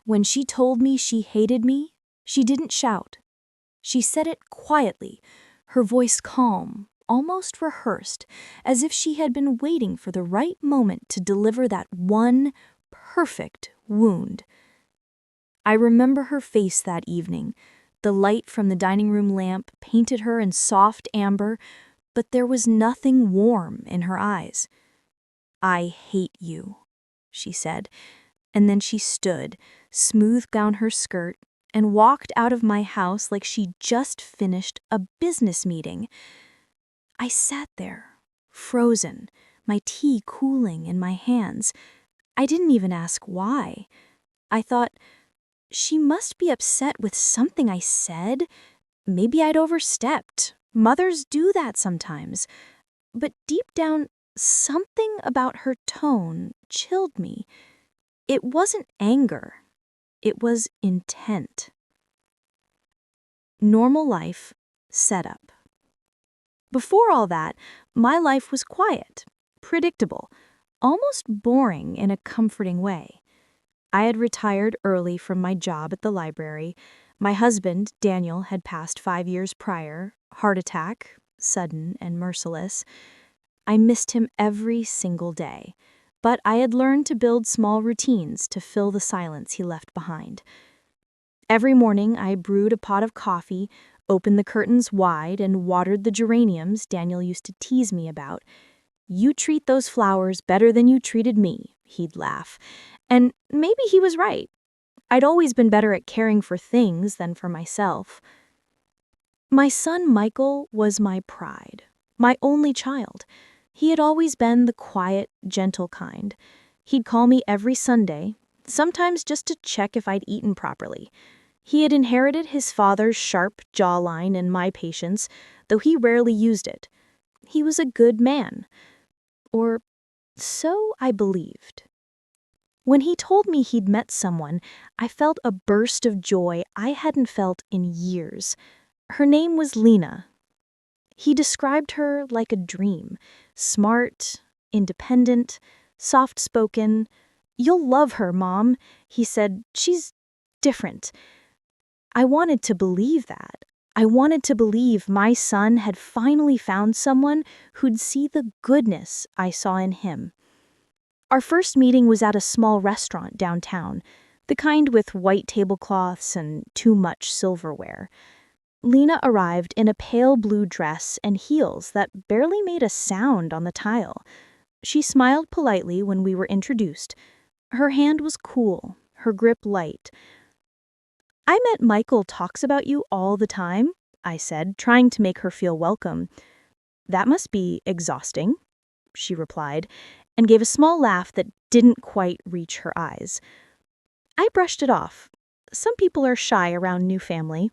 When she told me she hated me, she didn't shout. She said it quietly, her voice calm, almost rehearsed, as if she had been waiting for the right moment to deliver that one perfect wound. I remember her face that evening. The light from the dining room lamp painted her in soft amber, but there was nothing warm in her eyes. "I hate you," she said, and then she stood, smoothed down her skirt, and walked out of my house like she'd just finished a business meeting. I sat there, frozen, my tea cooling in my hands. I didn't even ask why. I thought, she must be upset with something I said. Maybe I'd overstepped. Mothers do that sometimes. But deep down, something about her tone chilled me. It wasn't anger. It was intent. Normal life, setup. Before all that, my life was quiet, predictable, almost boring in a comforting way. I had retired early from my job at the library. My husband, Daniel, had passed 5 years prior, heart attack, sudden and merciless. I missed him every single day, but I had learned to build small routines to fill the silence he left behind. Every morning, I brewed a pot of coffee, opened the curtains wide, and watered the geraniums Daniel used to tease me about. "You treat those flowers better than you treated me," he'd laugh. And maybe he was right. I'd always been better at caring for things than for myself. My son Michael was my pride, my only child. He had always been the quiet, gentle kind. He'd call me every Sunday, sometimes just to check if I'd eaten properly. He had inherited his father's sharp jawline and my patience, though he rarely used it. He was a good man. Or so I believed. When he told me he'd met someone, I felt a burst of joy I hadn't felt in years. Her name was Lena. He described her like a dream, smart, independent, soft-spoken. "You'll love her, Mom," he said. "She's different." I wanted to believe that. I wanted to believe my son had finally found someone who'd see the goodness I saw in him. Our first meeting was at a small restaurant downtown, the kind with white tablecloths and too much silverware. Lena arrived in a pale blue dress and heels that barely made a sound on the tile. She smiled politely when we were introduced. Her hand was cool, her grip light. "I met Michael talks about you all the time," I said, trying to make her feel welcome. "That must be exhausting," she replied, and gave a small laugh that didn't quite reach her eyes. I brushed it off. Some people are shy around new family.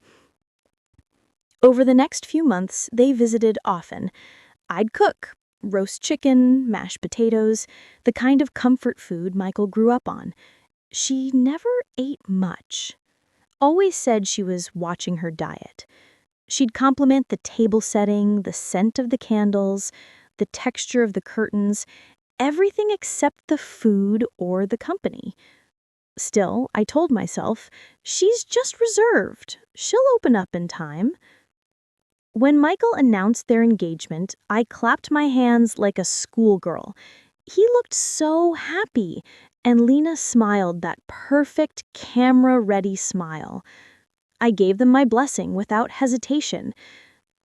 Over the next few months, they visited often. I'd cook, roast chicken, mashed potatoes, the kind of comfort food Michael grew up on. She never ate much. Always said she was watching her diet. She'd compliment the table setting, the scent of the candles, the texture of the curtains, everything except the food or the company. Still, I told myself, she's just reserved. She'll open up in time. When Michael announced their engagement, I clapped my hands like a schoolgirl. He looked so happy, and Lena smiled that perfect camera-ready smile. I gave them my blessing without hesitation.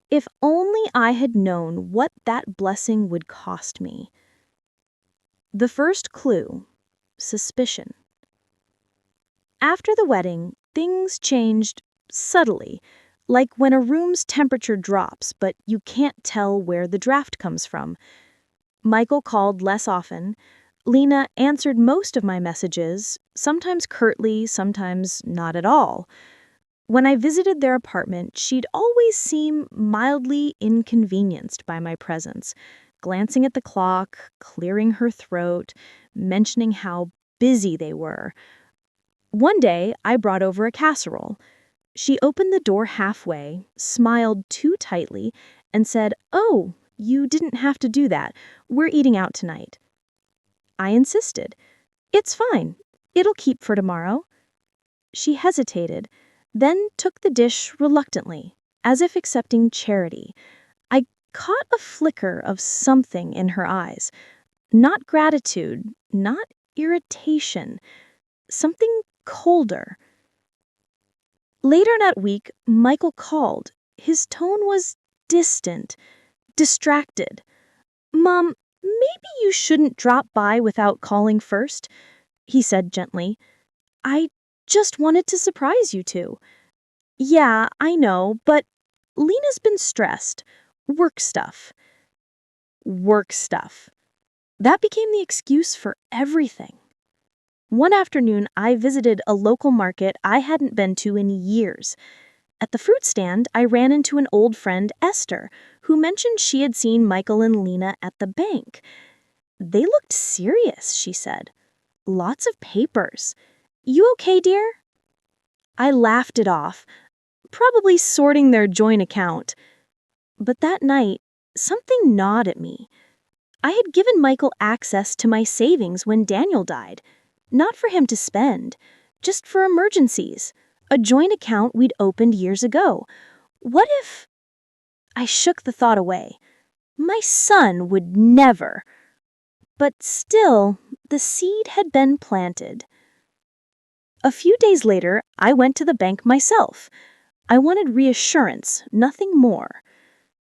If only I had known what that blessing would cost me. The first clue: suspicion. After the wedding, things changed subtly, like when a room's temperature drops, but you can't tell where the draft comes from. Michael called less often. Lena answered most of my messages, sometimes curtly, sometimes not at all. When I visited their apartment, she'd always seem mildly inconvenienced by my presence, glancing at the clock, clearing her throat, mentioning how busy they were. One day, I brought over a casserole. She opened the door halfway, smiled too tightly, and said, "Oh, you didn't have to do that. We're eating out tonight." I insisted. "It's fine. It'll keep for tomorrow." She hesitated, then took the dish reluctantly, as if accepting charity. I caught a flicker of something in her eyes. Not gratitude, not irritation, something colder. Later that week, Michael called. His tone was distant, distracted. "Mom, maybe you shouldn't drop by without calling first," he said gently. "I just wanted to surprise you two." "Yeah, I know, but Lena's been stressed. Work stuff." Work stuff. That became the excuse for everything. One afternoon, I visited a local market I hadn't been to in years. At the fruit stand, I ran into an old friend, Esther, who mentioned she had seen Michael and Lena at the bank. "They looked serious," she said. "Lots of papers. You okay, dear?" I laughed it off, probably sorting their joint account. But that night, something gnawed at me. I had given Michael access to my savings when Daniel died. Not for him to spend, just for emergencies. A joint account we'd opened years ago. What if... I shook the thought away. My son would never. But still, the seed had been planted. A few days later, I went to the bank myself. I wanted reassurance, nothing more.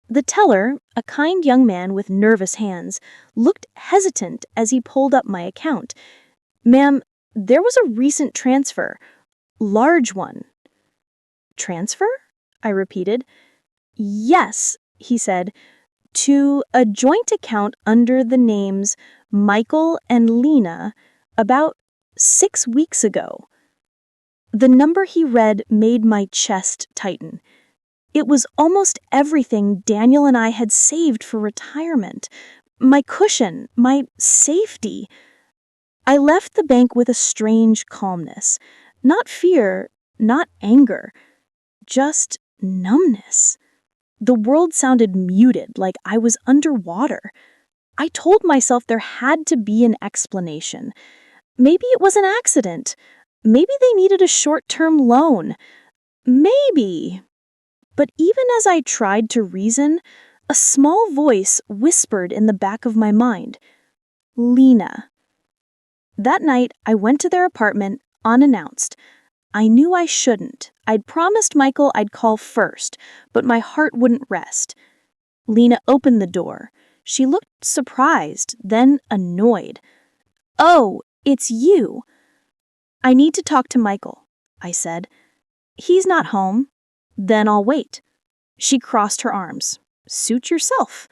The teller, a kind young man with nervous hands, looked hesitant as he pulled up my account. "Ma'am, there was a recent transfer. Large one." "Transfer?" I repeated. "Yes," he said, "to a joint account under the names Michael and Lena about 6 weeks ago." The number he read made my chest tighten. It was almost everything Daniel and I had saved for retirement. My cushion, my safety. I left the bank with a strange calmness. Not fear, not anger, just numbness. The world sounded muted, like I was underwater. I told myself there had to be an explanation. Maybe it was an accident. Maybe they needed a short-term loan. Maybe. But even as I tried to reason, a small voice whispered in the back of my mind, "Lena." That night, I went to their apartment, unannounced. I knew I shouldn't. I'd promised Michael I'd call first, but my heart wouldn't rest. Lena opened the door. She looked surprised, then annoyed. "Oh, it's you." "I need to talk to Michael," I said. "He's not home." "Then I'll wait." She crossed her arms. "Suit yourself."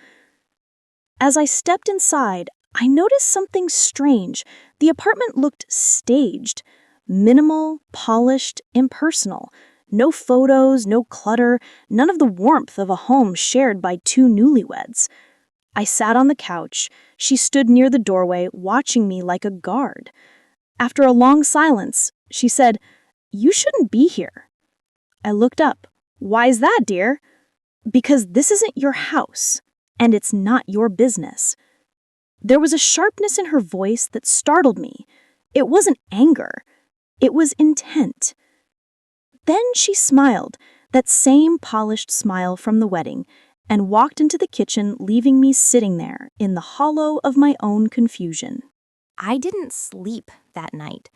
As I stepped inside, I noticed something strange. The apartment looked staged. Minimal, polished, impersonal. No photos, no clutter, none of the warmth of a home shared by two newlyweds. I sat on the couch. She stood near the doorway, watching me like a guard. After a long silence, she said, "You shouldn't be here." I looked up. "Why's that, dear?" "Because this isn't your house, and it's not your business." There was a sharpness in her voice that startled me. It wasn't anger. It was intent. Then she smiled, that same polished smile from the wedding, and walked into the kitchen, leaving me sitting there in the hollow of my own confusion. I didn't sleep that night.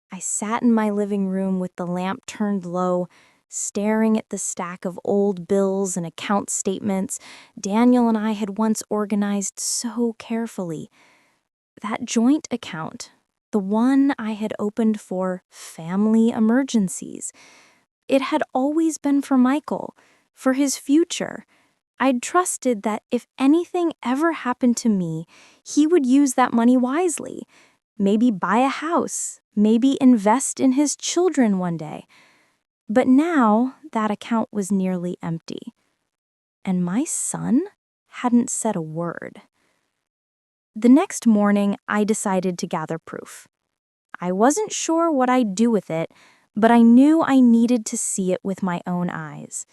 I sat in my living room with the lamp turned low, staring at the stack of old bills and account statements Daniel and I had once organized so carefully. That joint account, the one I had opened for family emergencies, it had always been for Michael, for his future. I'd trusted that if anything ever happened to me, he would use that money wisely. Maybe buy a house, maybe invest in his children one day. But now that account was nearly empty. And my son hadn't said a word. The next morning, I decided to gather proof. I wasn't sure what I'd do with it, but I knew I needed to see it with my own eyes.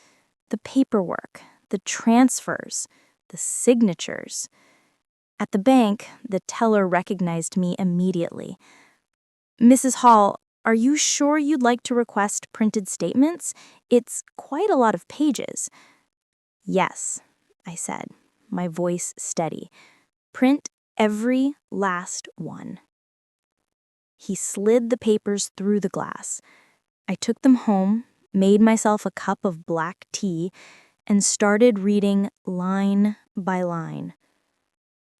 The paperwork, the transfers, the signatures. At the bank, the teller recognized me immediately. "Mrs. Hall, Are you sure you'd like to request printed statements? It's quite a lot of pages. Yes, I said, my voice steady. Print every last one. He slid the papers through the glass. I took them home, made myself a cup of black tea, and started reading line by line.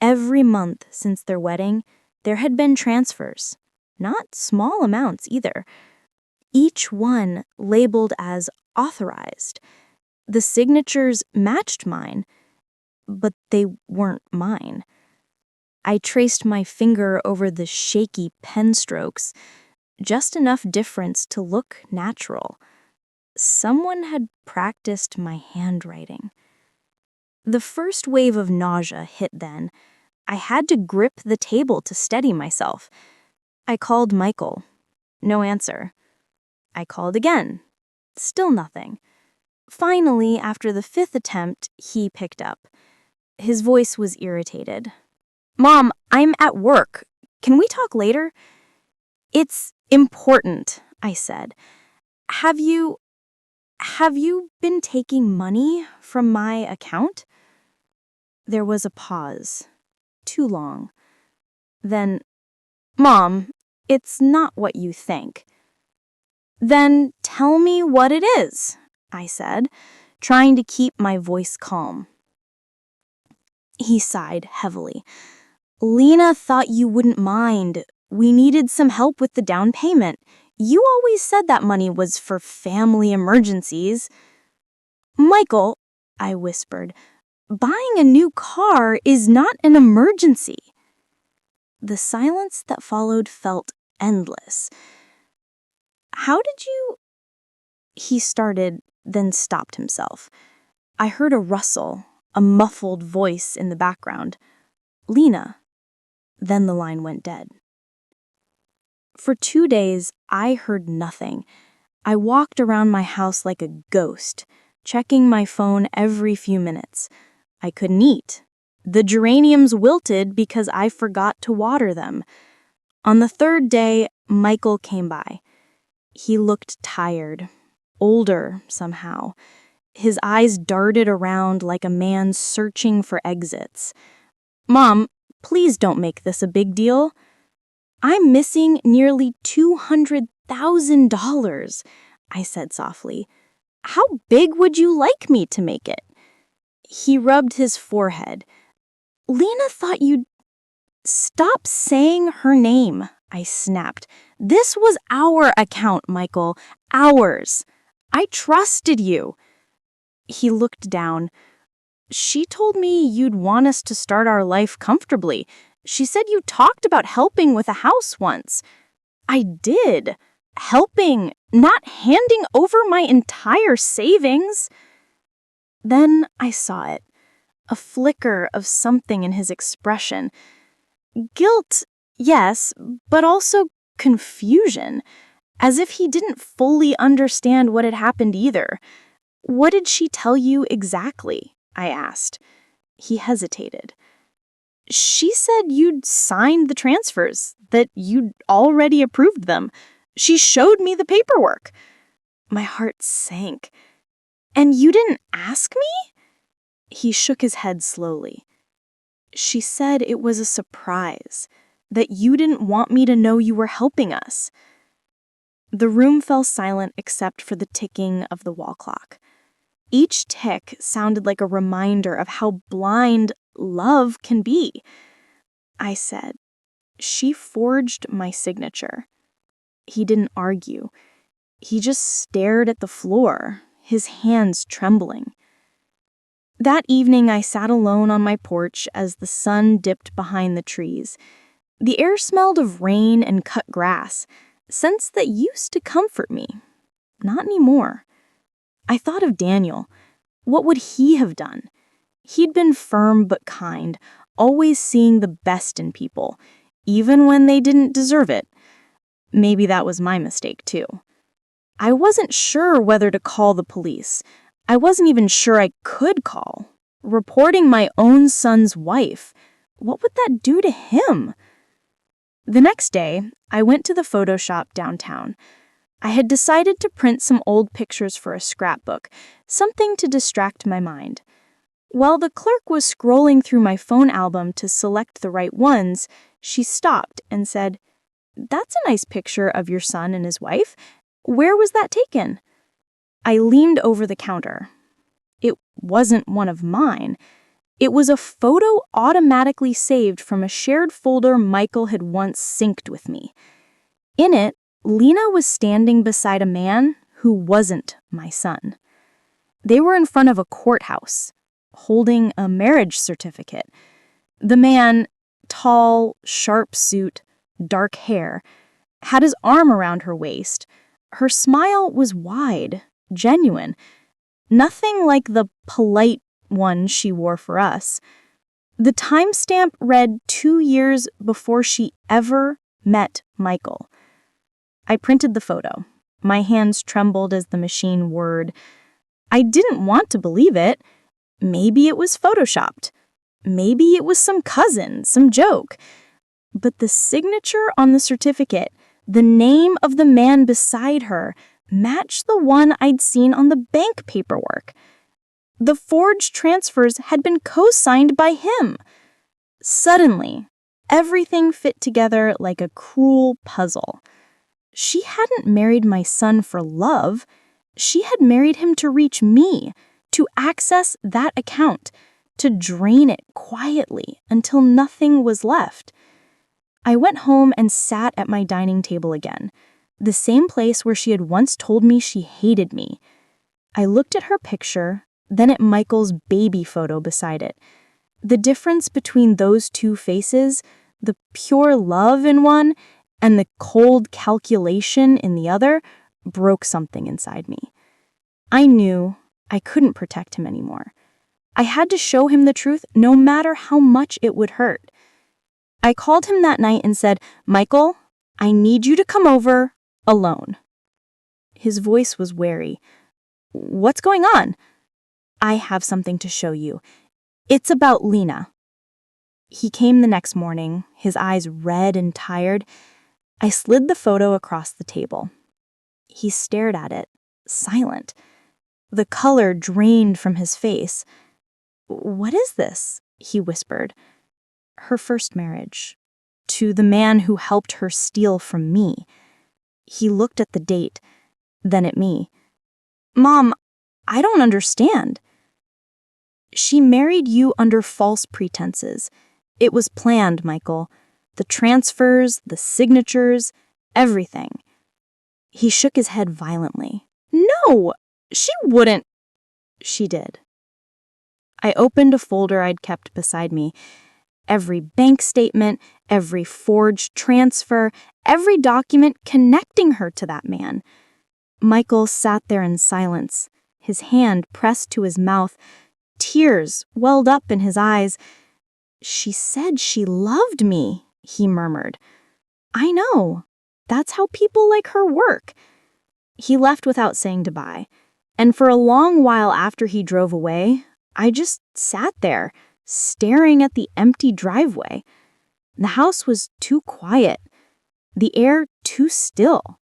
Every month since their wedding, there had been transfers. Not small amounts either. Each one labeled as authorized. The signatures matched mine, but they weren't mine. I traced my finger over the shaky pen strokes, just enough difference to look natural. Someone had practiced my handwriting. The first wave of nausea hit then. I had to grip the table to steady myself. I called Michael. No answer. I called again. Still nothing. Finally, after the fifth attempt, he picked up. His voice was irritated. Mom, I'm at work. Can we talk later? It's important, I said. Have you been taking money from my account? There was a pause. Too long. Then, Mom, it's not what you think. Then tell me what it is, I said, trying to keep my voice calm. He sighed heavily. Lena thought you wouldn't mind. We needed some help with the down payment. You always said that money was for family emergencies. Michael, I whispered, buying a new car is not an emergency. The silence that followed felt endless. How did you... He started, then stopped himself. I heard a rustle, a muffled voice in the background. Lena. Then the line went dead. For 2 days, I heard nothing. I walked around my house like a ghost, checking my phone every few minutes. I couldn't eat. The geraniums wilted because I forgot to water them. On the third day, Michael came by. He looked tired, older somehow. His eyes darted around like a man searching for exits. Mom, please don't make this a big deal. I'm missing nearly $200,000, I said softly. How big would you like me to make it? He rubbed his forehead. Lena thought you'd... Stop saying her name, I snapped. This was our account, Michael. Ours. I trusted you. He looked down. She told me you'd want us to start our life comfortably. She said you talked about helping with a house once. I did. Helping, not handing over my entire savings. Then I saw it. A flicker of something in his expression. Guilt, yes, but also confusion, as if he didn't fully understand what had happened either. What did she tell you exactly? I asked. He hesitated. She said you'd signed the transfers, that you'd already approved them. She showed me the paperwork. My heart sank. And you didn't ask me? He shook his head slowly. She said it was a surprise, that you didn't want me to know you were helping us. The room fell silent except for the ticking of the wall clock. Each tick sounded like a reminder of how blind love can be. I said, she forged my signature. He didn't argue. He just stared at the floor, his hands trembling. That evening, I sat alone on my porch as the sun dipped behind the trees. The air smelled of rain and cut grass, scents that used to comfort me. Not anymore. I thought of Daniel. What would he have done? He'd been firm but kind, always seeing the best in people, even when they didn't deserve it. Maybe that was my mistake, too. I wasn't sure whether to call the police. I wasn't even sure I could call. Reporting my own son's wife, what would that do to him? The next day, I went to the photo shop downtown. I had decided to print some old pictures for a scrapbook, something to distract my mind. While the clerk was scrolling through my phone album to select the right ones, she stopped and said, "That's a nice picture of your son and his wife. Where was that taken?" I leaned over the counter. It wasn't one of mine. It was a photo automatically saved from a shared folder Michael had once synced with me. In it, Lena was standing beside a man who wasn't my son. They were in front of a courthouse, holding a marriage certificate. The man, tall, sharp suit, dark hair, had his arm around her waist. Her smile was wide, genuine, nothing like the polite one she wore for us. The timestamp read 2 years before she ever met Michael. I printed the photo. My hands trembled as the machine whirred. I didn't want to believe it. Maybe it was photoshopped. Maybe it was some cousin, some joke. But the signature on the certificate, the name of the man beside her, matched the one I'd seen on the bank paperwork. The forged transfers had been co-signed by him. Suddenly, everything fit together like a cruel puzzle. She hadn't married my son for love. She had married him to reach me, to access that account, to drain it quietly until nothing was left. I went home and sat at my dining table again, the same place where she had once told me she hated me. I looked at her picture, then at Michael's baby photo beside it. The difference between those two faces, the pure love in one and the cold calculation in the other, broke something inside me. I knew I couldn't protect him anymore. I had to show him the truth no matter how much it would hurt. I called him that night and said, "Michael, I need you to come over alone." His voice was wary. "What's going on?" "I have something to show you. It's about Lena." He came the next morning, his eyes red and tired. I slid the photo across the table. He stared at it, silent. The color drained from his face. "What is this?" he whispered. "Her first marriage. To the man who helped her steal from me." He looked at the date, then at me. "Mom, I don't understand." "She married you under false pretenses. It was planned, Michael. The transfers, the signatures, everything." He shook his head violently. "No, she wouldn't." "She did." I opened a folder I'd kept beside me. Every bank statement, every forged transfer, every document connecting her to that man. Michael sat there in silence, his hand pressed to his mouth. Tears welled up in his eyes. "She said she loved me," he murmured. "I know. That's how people like her work." He left without saying goodbye, and for a long while after he drove away, I just sat there, staring at the empty driveway. The house was too quiet, the air too still.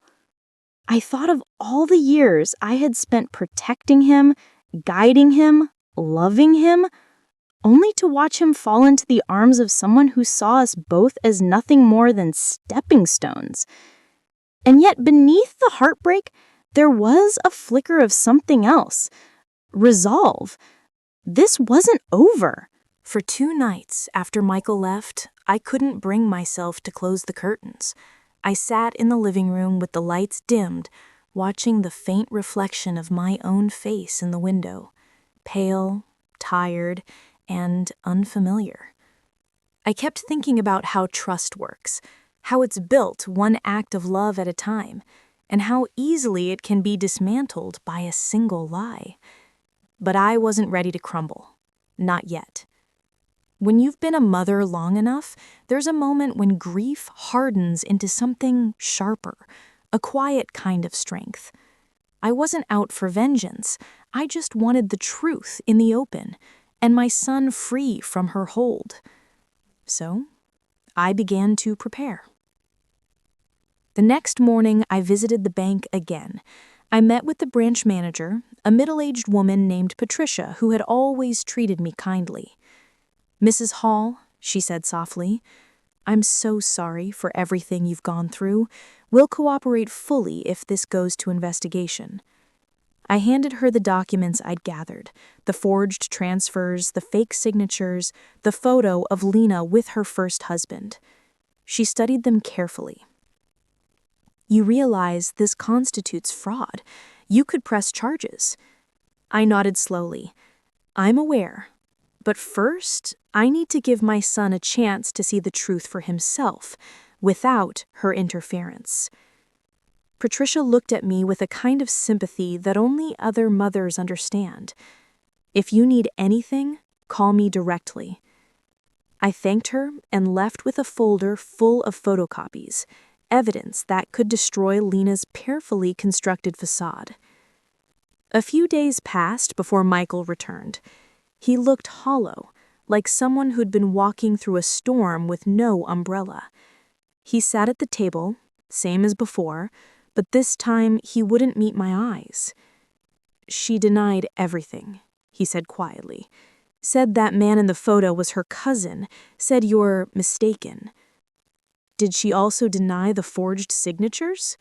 I thought of all the years I had spent protecting him, guiding him, loving him, only to watch him fall into the arms of someone who saw us both as nothing more than stepping stones. And yet beneath the heartbreak, there was a flicker of something else. Resolve. This wasn't over. For 2 nights after Michael left, I couldn't bring myself to close the curtains. I sat in the living room with the lights dimmed, watching the faint reflection of my own face in the window, pale, tired, and unfamiliar. I kept thinking about how trust works, how it's built one act of love at a time, and how easily it can be dismantled by a single lie. But I wasn't ready to crumble. Not yet. When you've been a mother long enough, there's a moment when grief hardens into something sharper, a quiet kind of strength. I wasn't out for vengeance. I just wanted the truth in the open, and my son free from her hold. So, I began to prepare. The next morning, I visited the bank again. I met with the branch manager, a middle-aged woman named Patricia who had always treated me kindly. "Mrs. Hall," she said softly, "I'm so sorry for everything you've gone through. We'll cooperate fully if this goes to investigation." I handed her the documents I'd gathered, the forged transfers, the fake signatures, the photo of Lena with her first husband. She studied them carefully. "You realize this constitutes fraud. You could press charges." I nodded slowly. "I'm aware. But first, I need to give my son a chance to see the truth for himself, without her interference." Patricia looked at me with a kind of sympathy that only other mothers understand. "If you need anything, call me directly." I thanked her and left with a folder full of photocopies, evidence that could destroy Lena's carefully constructed facade. A few days passed before Michael returned. He looked hollow, like someone who'd been walking through a storm with no umbrella. He sat at the table, same as before, but this time he wouldn't meet my eyes. "She denied everything," he said quietly. "Said that man in the photo was her cousin, said you're mistaken." "Did she also deny the forged signatures?"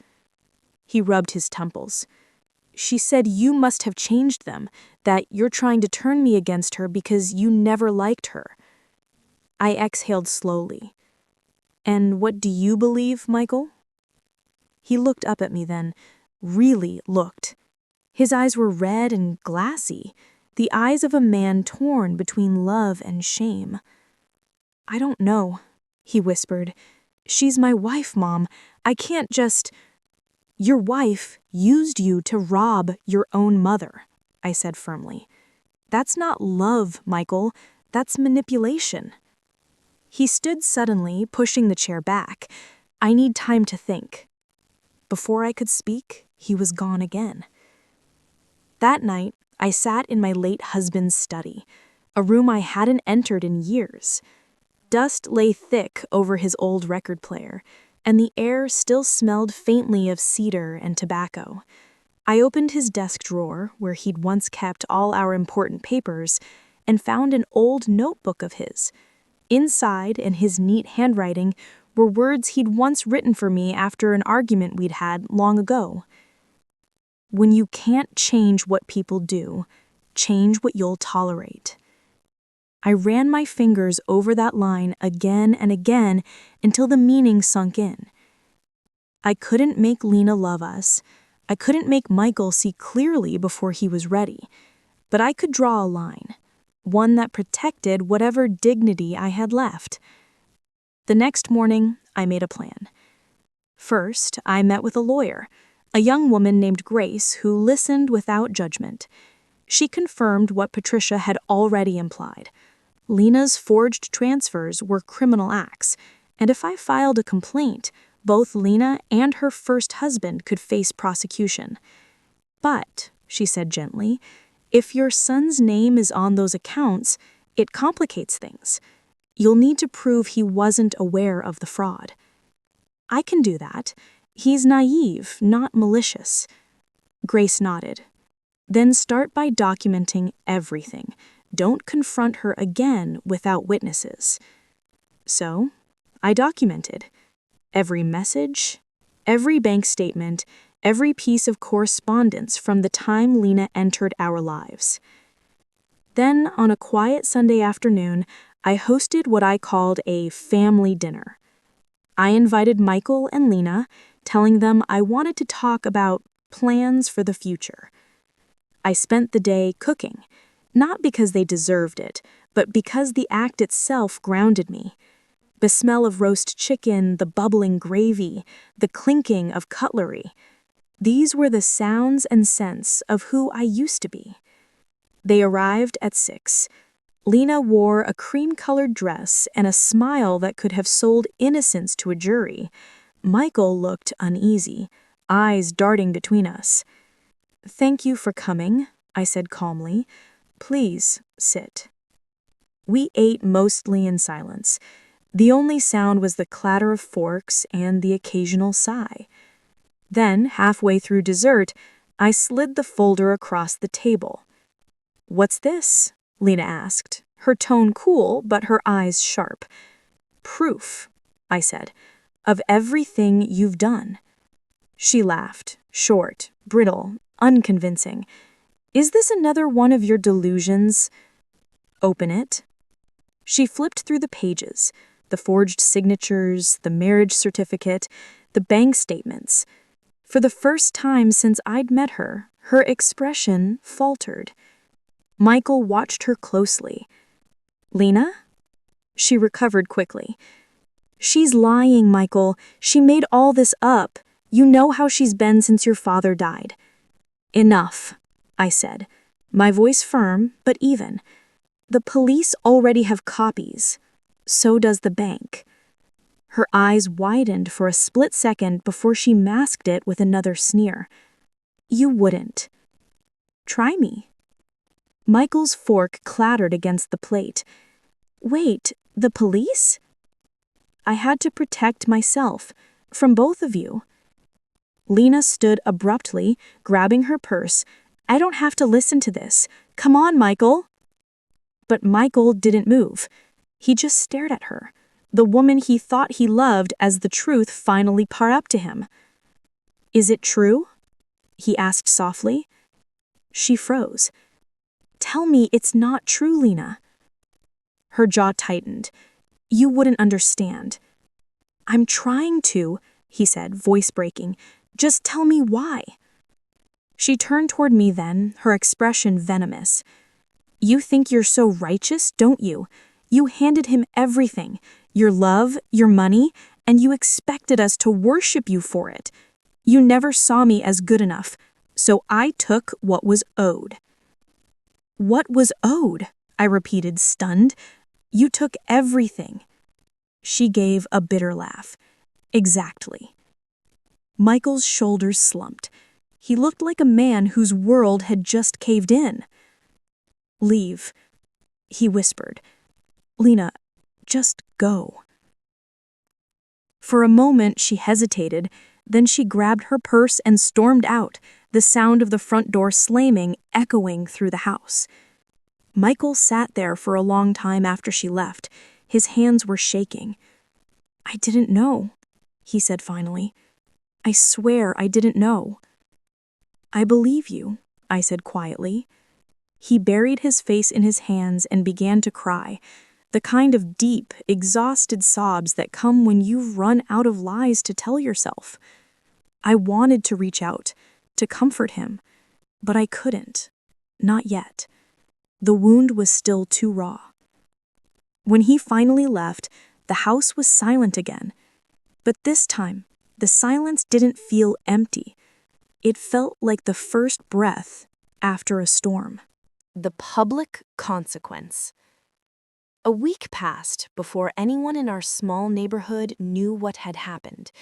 He rubbed his temples. "She said you must have changed them, that you're trying to turn me against her because you never liked her." I exhaled slowly. "And what do you believe, Michael?" He looked up at me then, really looked. His eyes were red and glassy, the eyes of a man torn between love and shame. "I don't know," he whispered. "She's my wife, Mom. I can't just—" "Your wife used you to rob your own mother," I said firmly. "That's not love, Michael. That's manipulation." He stood suddenly, pushing the chair back. I need time to think. Before I could speak, he was gone again. That night, I sat in my late husband's study, a room I hadn't entered in years. Dust lay thick over his old record player, and the air still smelled faintly of cedar and tobacco. I opened his desk drawer, where he'd once kept all our important papers, and found an old notebook of his. Inside, in his neat handwriting, were words he'd once written for me after an argument we'd had long ago. "When you can't change what people do, change what you'll tolerate." I ran my fingers over that line again and again until the meaning sunk in. I couldn't make Lena love us. I couldn't make Michael see clearly before he was ready. But I could draw a line, one that protected whatever dignity I had left. The next morning, I made a plan. First, I met with a lawyer, a young woman named Grace who listened without judgment. She confirmed what Patricia had already implied. Lena's forged transfers were criminal acts, and if I filed a complaint, both Lena and her first husband could face prosecution. "But," she said gently, "if your son's name is on those accounts, it complicates things. You'll need to prove he wasn't aware of the fraud." "I can do that. He's naive, not malicious." Grace nodded. "Then start by documenting everything. Don't confront her again without witnesses." So, I documented every message, every bank statement, every piece of correspondence from the time Lena entered our lives. Then, on a quiet Sunday afternoon, I hosted what I called a family dinner. I invited Michael and Lena, telling them I wanted to talk about plans for the future. I spent the day cooking, not because they deserved it, but because the act itself grounded me. The smell of roast chicken, the bubbling gravy, the clinking of cutlery. These were the sounds and scents of who I used to be. They arrived at 6. Lena wore a cream-colored dress and a smile that could have sold innocence to a jury. Michael looked uneasy, eyes darting between us. "Thank you for coming," I said calmly. "Please, sit." We ate mostly in silence. The only sound was the clatter of forks and the occasional sigh. Then, halfway through dessert, I slid the folder across the table. "What's this?" Lena asked, her tone cool but her eyes sharp. "Proof," I said, "of everything you've done." She laughed, short, brittle, unconvincing. "Is this another one of your delusions?" "Open it." She flipped through the pages, the forged signatures, the marriage certificate, the bank statements. For the first time since I'd met her, her expression faltered. Michael watched her closely. "Lena?" She recovered quickly. "She's lying, Michael. She made all this up. You know how she's been since your father died." "Enough," I said, my voice firm but even. "The police already have copies. So does the bank." Her eyes widened for a split second before she masked it with another sneer. "You wouldn't." "Try me." Michael's fork clattered against the plate. "Wait, the police?" "I had to protect myself, from both of you." Lena stood abruptly, grabbing her purse. "I don't have to listen to this. Come on, Michael." But Michael didn't move. He just stared at her, the woman he thought he loved, as the truth finally parred up to him. "Is it true?" he asked softly. She froze. "Tell me it's not true, Lena." Her jaw tightened. "You wouldn't understand." "I'm trying to," he said, voice breaking. "Just tell me why." She turned toward me then, her expression venomous. "You think you're so righteous, don't you? You handed him everything, your love, your money, and you expected us to worship you for it. You never saw me as good enough, so I took what was owed." "What was owed?" I repeated, stunned. "You took everything." She gave a bitter laugh. "Exactly." Michael's shoulders slumped. He looked like a man whose world had just caved in. "Leave," he whispered. "Lena, just go." For a moment she hesitated, then she grabbed her purse and stormed out, the sound of the front door slamming echoing through the house. Michael sat there for a long time after she left. His hands were shaking. "I didn't know," he said finally. "I swear I didn't know." "I believe you," I said quietly. He buried his face in his hands and began to cry, the kind of deep, exhausted sobs that come when you've run out of lies to tell yourself. I wanted to reach out, to comfort him, but I couldn't. Not yet. The wound was still too raw. When he finally left, the house was silent again. But this time, the silence didn't feel empty. It felt like the first breath after a storm. The public consequence. A week passed before anyone in our small neighborhood knew what had happened.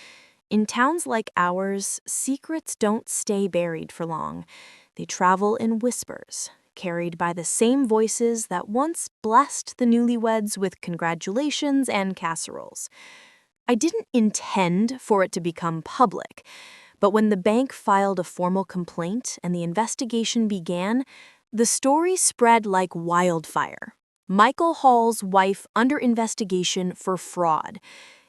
In towns like ours, secrets don't stay buried for long. They travel in whispers, carried by the same voices that once blessed the newlyweds with congratulations and casseroles. I didn't intend for it to become public, but when the bank filed a formal complaint and the investigation began, the story spread like wildfire. Michael Hall's wife under investigation for fraud.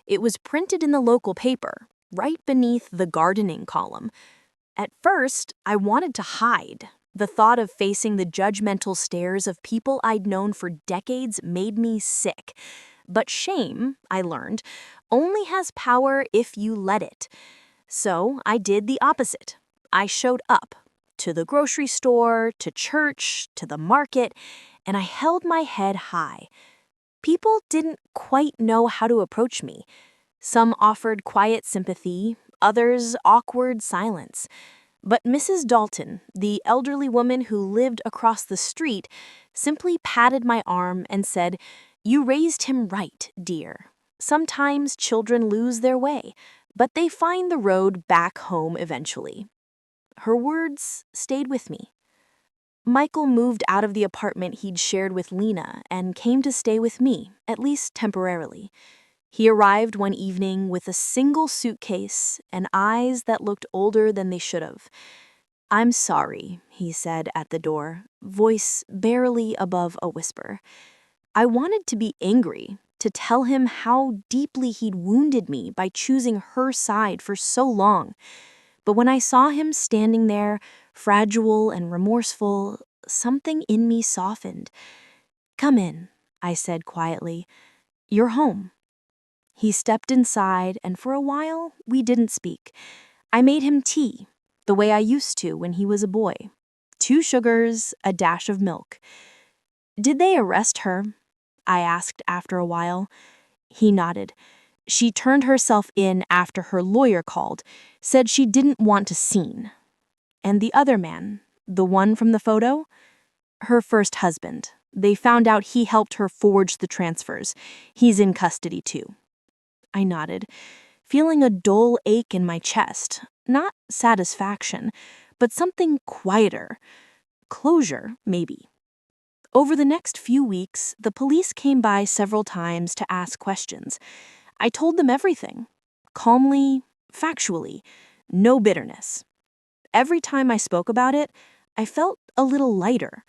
It was printed in the local paper, right beneath the gardening column. At first, I wanted to hide. The thought of facing the judgmental stares of people I'd known for decades made me sick. But shame, I learned, only has power if you let it. So I did the opposite. I showed up. To the grocery store, to church, to the market, and I held my head high. People didn't quite know how to approach me. Some offered quiet sympathy, others awkward silence. But Mrs. Dalton, the elderly woman who lived across the street, simply patted my arm and said, "You raised him right, dear. Sometimes children lose their way, but they find the road back home eventually." Her words stayed with me. Michael moved out of the apartment he'd shared with Lena and came to stay with me, at least temporarily. He arrived one evening with a single suitcase and eyes that looked older than they should have. "I'm sorry," he said at the door, voice barely above a whisper. I wanted to be angry, to tell him how deeply he'd wounded me by choosing her side for so long. But when I saw him standing there, fragile and remorseful, something in me softened. "Come in," I said quietly. "You're home." He stepped inside, and for a while, we didn't speak. I made him tea, the way I used to when he was a boy. 2 sugars, a dash of milk. "Did they arrest her?" I asked after a while. He nodded. "She turned herself in after her lawyer called, said she didn't want a scene." "And the other man, the one from the photo?" "Her first husband. They found out he helped her forge the transfers. He's in custody too." I nodded, feeling a dull ache in my chest. Not satisfaction, but something quieter. Closure, maybe. Over the next few weeks, the police came by several times to ask questions. I told them everything. Calmly, factually, no bitterness. Every time I spoke about it, I felt a little lighter.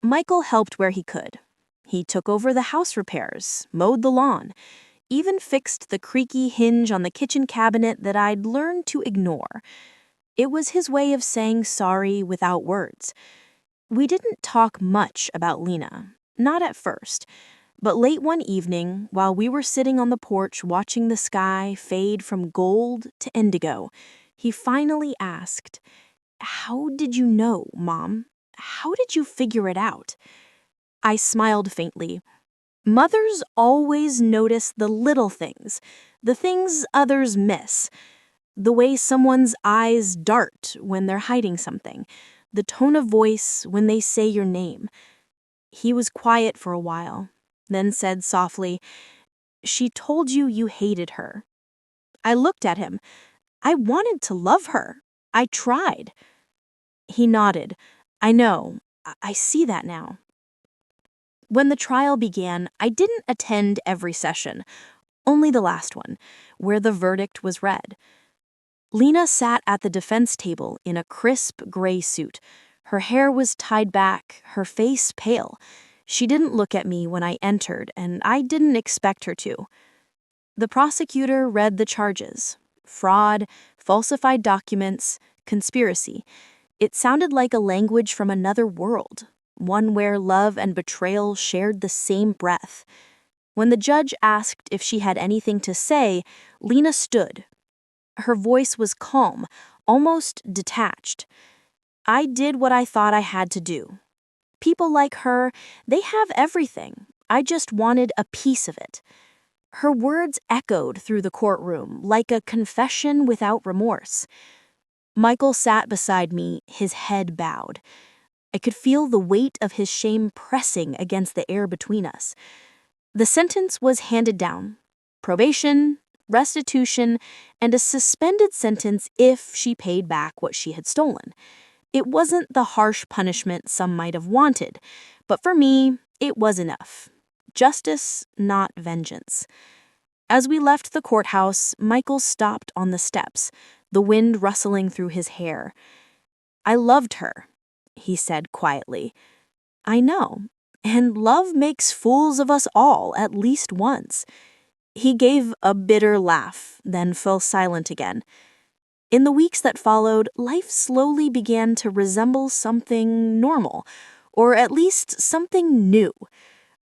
Michael helped where he could. He took over the house repairs, mowed the lawn, even fixed the creaky hinge on the kitchen cabinet that I'd learned to ignore. It was his way of saying sorry without words. We didn't talk much about Lena, not at first, but late one evening, while we were sitting on the porch watching the sky fade from gold to indigo, he finally asked, "How did you know, Mom? How did you figure it out?" I smiled faintly. Mothers always notice the little things, the things others miss. The way someone's eyes dart when they're hiding something, the tone of voice when they say your name. He was quiet for a while, then said softly, "She told you you hated her." I looked at him. I wanted to love her. I tried. He nodded. "I know. I see that now." When the trial began, I didn't attend every session, only the last one, where the verdict was read. Lena sat at the defense table in a crisp gray suit. Her hair was tied back, her face pale. She didn't look at me when I entered, and I didn't expect her to. The prosecutor read the charges: fraud, falsified documents, conspiracy. It sounded like a language from another world, one where love and betrayal shared the same breath. When the judge asked if she had anything to say, Lena stood. Her voice was calm, almost detached. "I did what I thought I had to do. People like her, they have everything. I just wanted a piece of it." Her words echoed through the courtroom like a confession without remorse. Michael sat beside me, his head bowed. I could feel the weight of his shame pressing against the air between us. The sentence was handed down: probation, restitution, and a suspended sentence if she paid back what she had stolen. It wasn't the harsh punishment some might have wanted, but for me, it was enough. Justice, not vengeance. As we left the courthouse, Michael stopped on the steps, the wind rustling through his hair. "I loved her," he said quietly. "I know, and love makes fools of us all at least once." He gave a bitter laugh, then fell silent again. In the weeks that followed, life slowly began to resemble something normal, or at least something new.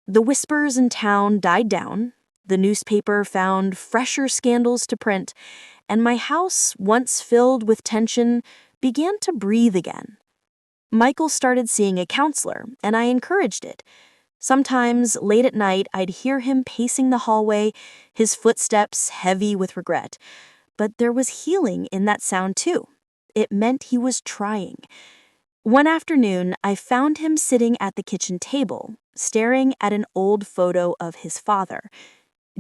The whispers in town died down, the newspaper found fresher scandals to print, and my house, once filled with tension, began to breathe again. Michael started seeing a counselor, and I encouraged it. Sometimes, late at night, I'd hear him pacing the hallway, his footsteps heavy with regret. But there was healing in that sound, too. It meant he was trying. One afternoon, I found him sitting at the kitchen table, staring at an old photo of his father.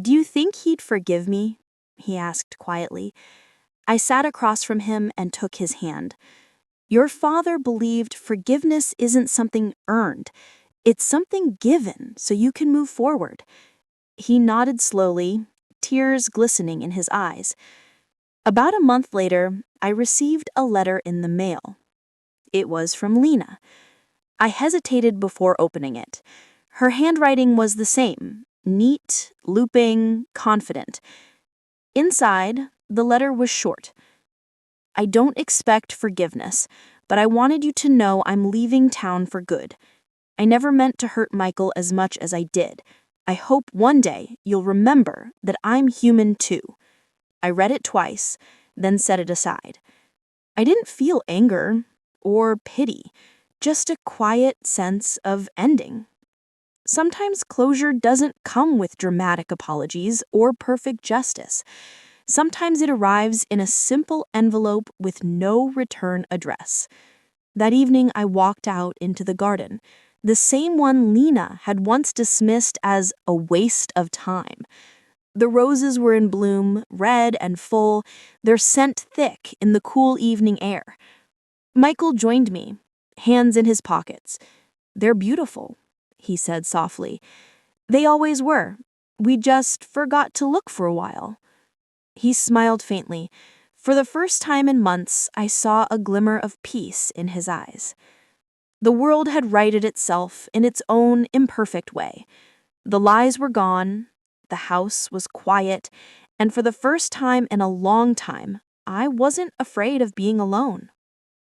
"Do you think he'd forgive me?" he asked quietly. I sat across from him and took his hand. "Your father believed forgiveness isn't something earned. It's something given so you can move forward." He nodded slowly, tears glistening in his eyes. About a month later, I received a letter in the mail. It was from Lena. I hesitated before opening it. Her handwriting was the same, neat, looping, confident. Inside, the letter was short. I don't expect forgiveness, but I wanted you to know I'm leaving town for good. I never meant to hurt Michael as much as I did. I hope one day you'll remember that I'm human too. I read it twice, then set it aside. I didn't feel anger or pity, just a quiet sense of ending. Sometimes closure doesn't come with dramatic apologies or perfect justice. Sometimes it arrives in a simple envelope with no return address. That evening, I walked out into the garden, the same one Lena had once dismissed as a waste of time. The roses were in bloom, red and full, their scent thick in the cool evening air. Michael joined me, hands in his pockets. "They're beautiful," he said softly. "They always were. We just forgot to look for a while." He smiled faintly. For the first time in months, I saw a glimmer of peace in his eyes. The world had righted itself in its own imperfect way. The lies were gone, the house was quiet, and for the first time in a long time, I wasn't afraid of being alone.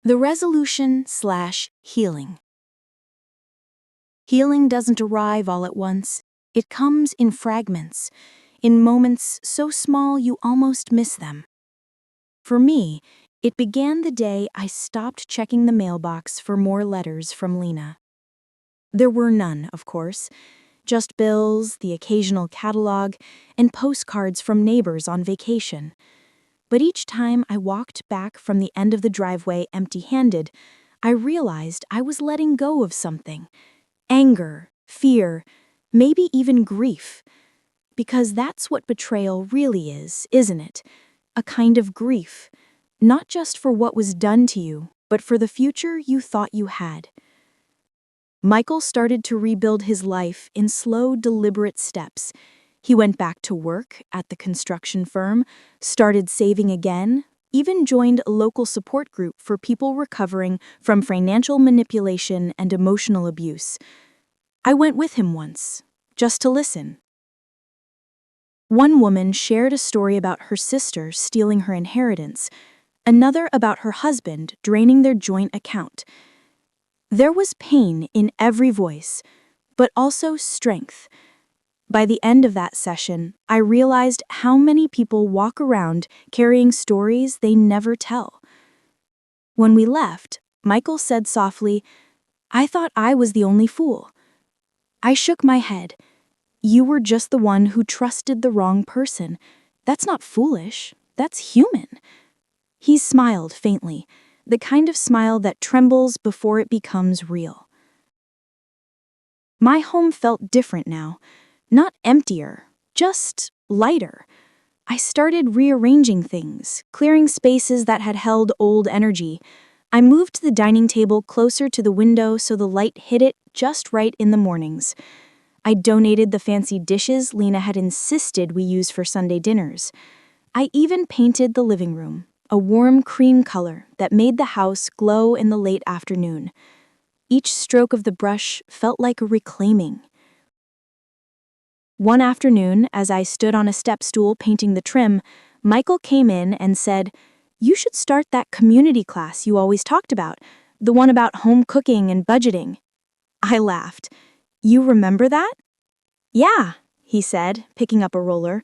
The resolution/healing. Healing doesn't arrive all at once. It comes in fragments, in moments so small you almost miss them. For me, it began the day I stopped checking the mailbox for more letters from Lena. There were none, of course, just bills, the occasional catalog, and postcards from neighbors on vacation. But each time I walked back from the end of the driveway empty-handed, I realized I was letting go of something. Anger, fear, maybe even grief. Because that's what betrayal really is, isn't it? A kind of grief. Not just for what was done to you, but for the future you thought you had. Michael started to rebuild his life in slow, deliberate steps. He went back to work at the construction firm, started saving again, even joined a local support group for people recovering from financial manipulation and emotional abuse. I went with him once, just to listen. One woman shared a story about her sister stealing her inheritance, another about her husband draining their joint account. There was pain in every voice, but also strength. By the end of that session, I realized how many people walk around carrying stories they never tell. When we left, Michael said softly, "I thought I was the only fool." I shook my head. "You were just the one who trusted the wrong person. That's not foolish, that's human." He smiled faintly, the kind of smile that trembles before it becomes real. My home felt different now. Not emptier, just lighter. I started rearranging things, clearing spaces that had held old energy. I moved the dining table closer to the window so the light hit it just right in the mornings. I donated the fancy dishes Lena had insisted we use for Sunday dinners. I even painted the living room, a warm cream color that made the house glow in the late afternoon. Each stroke of the brush felt like a reclaiming. One afternoon, as I stood on a step stool painting the trim, Michael came in and said, "You should start that community class you always talked about, the one about home cooking and budgeting." I laughed. "You remember that?" "Yeah," he said, picking up a roller.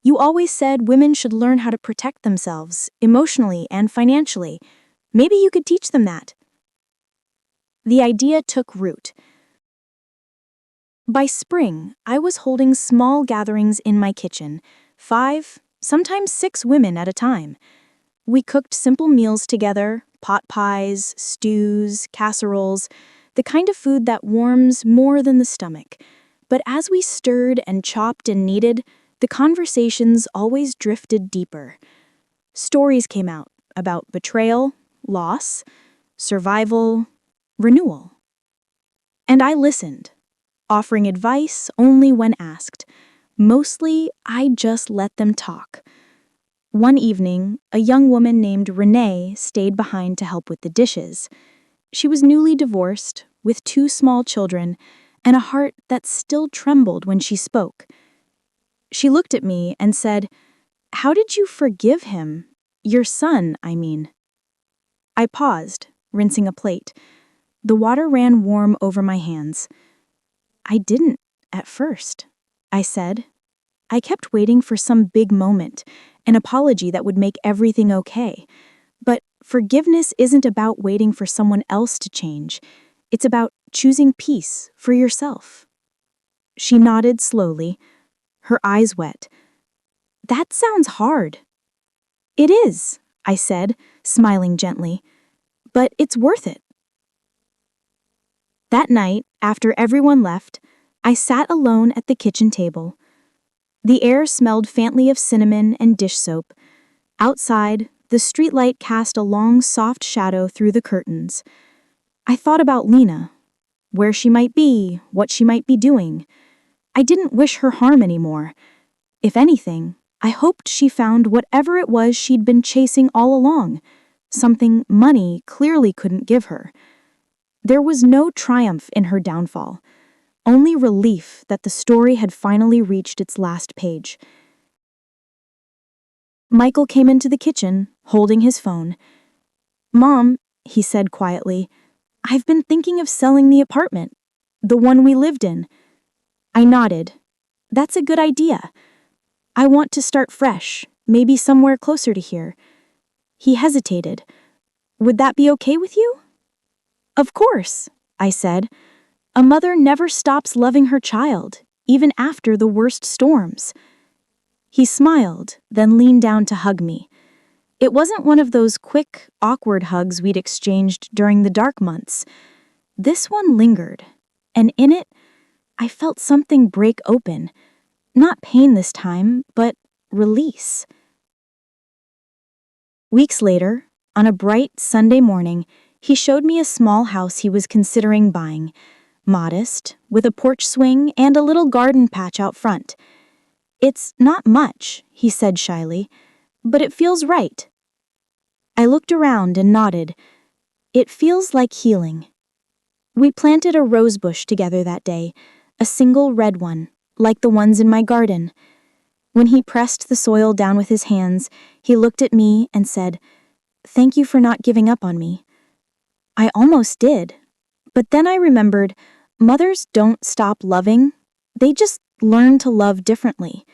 "You always said women should learn how to protect themselves, emotionally and financially. Maybe you could teach them that." The idea took root. By spring, I was holding small gatherings in my kitchen, 5, sometimes 6 women at a time. We cooked simple meals together, pot pies, stews, casseroles, the kind of food that warms more than the stomach. But as we stirred and chopped and kneaded, the conversations always drifted deeper. Stories came out about betrayal, loss, survival, renewal. And I listened, offering advice only when asked, Mostly, I just let them talk. One evening, a young woman named Renee stayed behind to help with the dishes. She was newly divorced, with 2 small children, and a heart that still trembled when she spoke. She looked at me and said, "How did you forgive him? Your son, I mean." I paused, rinsing a plate. The water ran warm over my hands. "I didn't, at first," I said. I kept waiting for some big moment, an apology that would make everything okay. But forgiveness isn't about waiting for someone else to change. It's about choosing peace for yourself. She nodded slowly, her eyes wet. "That sounds hard." "It is," I said, smiling gently. "But it's worth it." That night, after everyone left, I sat alone at the kitchen table. The air smelled faintly of cinnamon and dish soap. Outside, the streetlight cast a long, soft shadow through the curtains. I thought about Lena, where she might be, what she might be doing. I didn't wish her harm anymore. If anything, I hoped she found whatever it was she'd been chasing all along, something money clearly couldn't give her. There was no triumph in her downfall, only relief that the story had finally reached its last page. Michael came into the kitchen, holding his phone. "Mom," he said quietly, "I've been thinking of selling the apartment, the one we lived in." I nodded. "That's a good idea. I want to start fresh, maybe somewhere closer to here." He hesitated. "Would that be okay with you?" "Of course," I said. "A mother never stops loving her child, even after the worst storms." He smiled, then leaned down to hug me. It wasn't one of those quick, awkward hugs we'd exchanged during the dark months. This one lingered, and in it, I felt something break open. Not pain this time, but release. Weeks later, on a bright Sunday morning, he showed me a small house he was considering buying. Modest, with a porch swing and a little garden patch out front. "It's not much," he said shyly, "but it feels right." I looked around and nodded. It feels like healing. We planted a rose bush together that day, a single red one, like the ones in my garden. When he pressed the soil down with his hands, he looked at me and said, "Thank you for not giving up on me." I almost did, but then I remembered mothers don't stop loving, they just learn to love differently.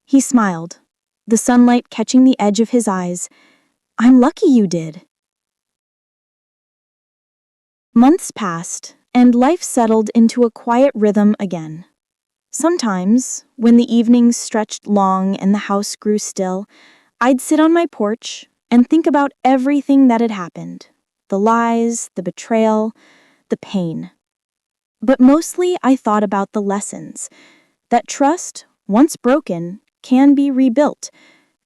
He smiled, the sunlight catching the edge of his eyes. "I'm lucky you did." Months passed, and life settled into a quiet rhythm again. Sometimes, when the evenings stretched long and the house grew still, I'd sit on my porch and think about everything that had happened. The lies, the betrayal, the pain. But mostly I thought about the lessons. That trust, once broken, can be rebuilt.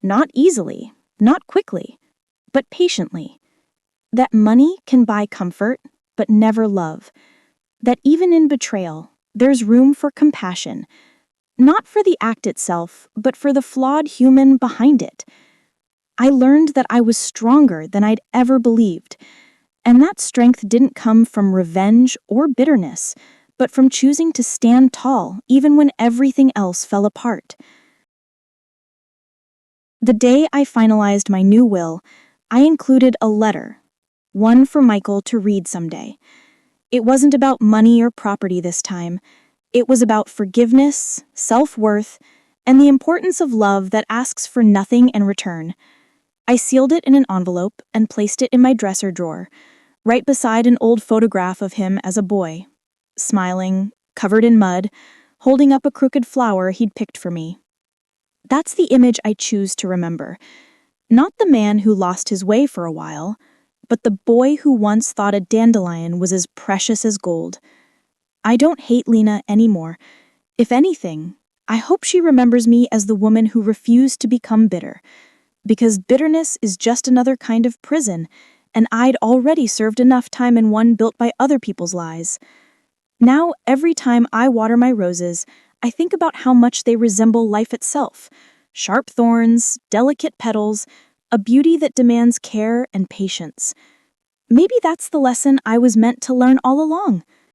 Not easily, not quickly, but patiently. That money can buy comfort, but never love. That even in betrayal, there's room for compassion. Not for the act itself, but for the flawed human behind it. I learned that I was stronger than I'd ever believed. And that strength didn't come from revenge or bitterness, but from choosing to stand tall even when everything else fell apart. The day I finalized my new will, I included a letter, one for Michael to read someday. It wasn't about money or property this time. It was about forgiveness, self-worth, and the importance of love that asks for nothing in return. I sealed it in an envelope and placed it in my dresser drawer, right beside an old photograph of him as a boy, smiling, covered in mud, holding up a crooked flower he'd picked for me. That's the image I choose to remember. Not the man who lost his way for a while, but the boy who once thought a dandelion was as precious as gold. I don't hate Lena anymore. If anything, I hope she remembers me as the woman who refused to become bitter. Because bitterness is just another kind of prison, and I'd already served enough time in one built by other people's lies. Now, every time I water my roses, I think about how much they resemble life itself. Sharp thorns, delicate petals, a beauty that demands care and patience. Maybe that's the lesson I was meant to learn all along.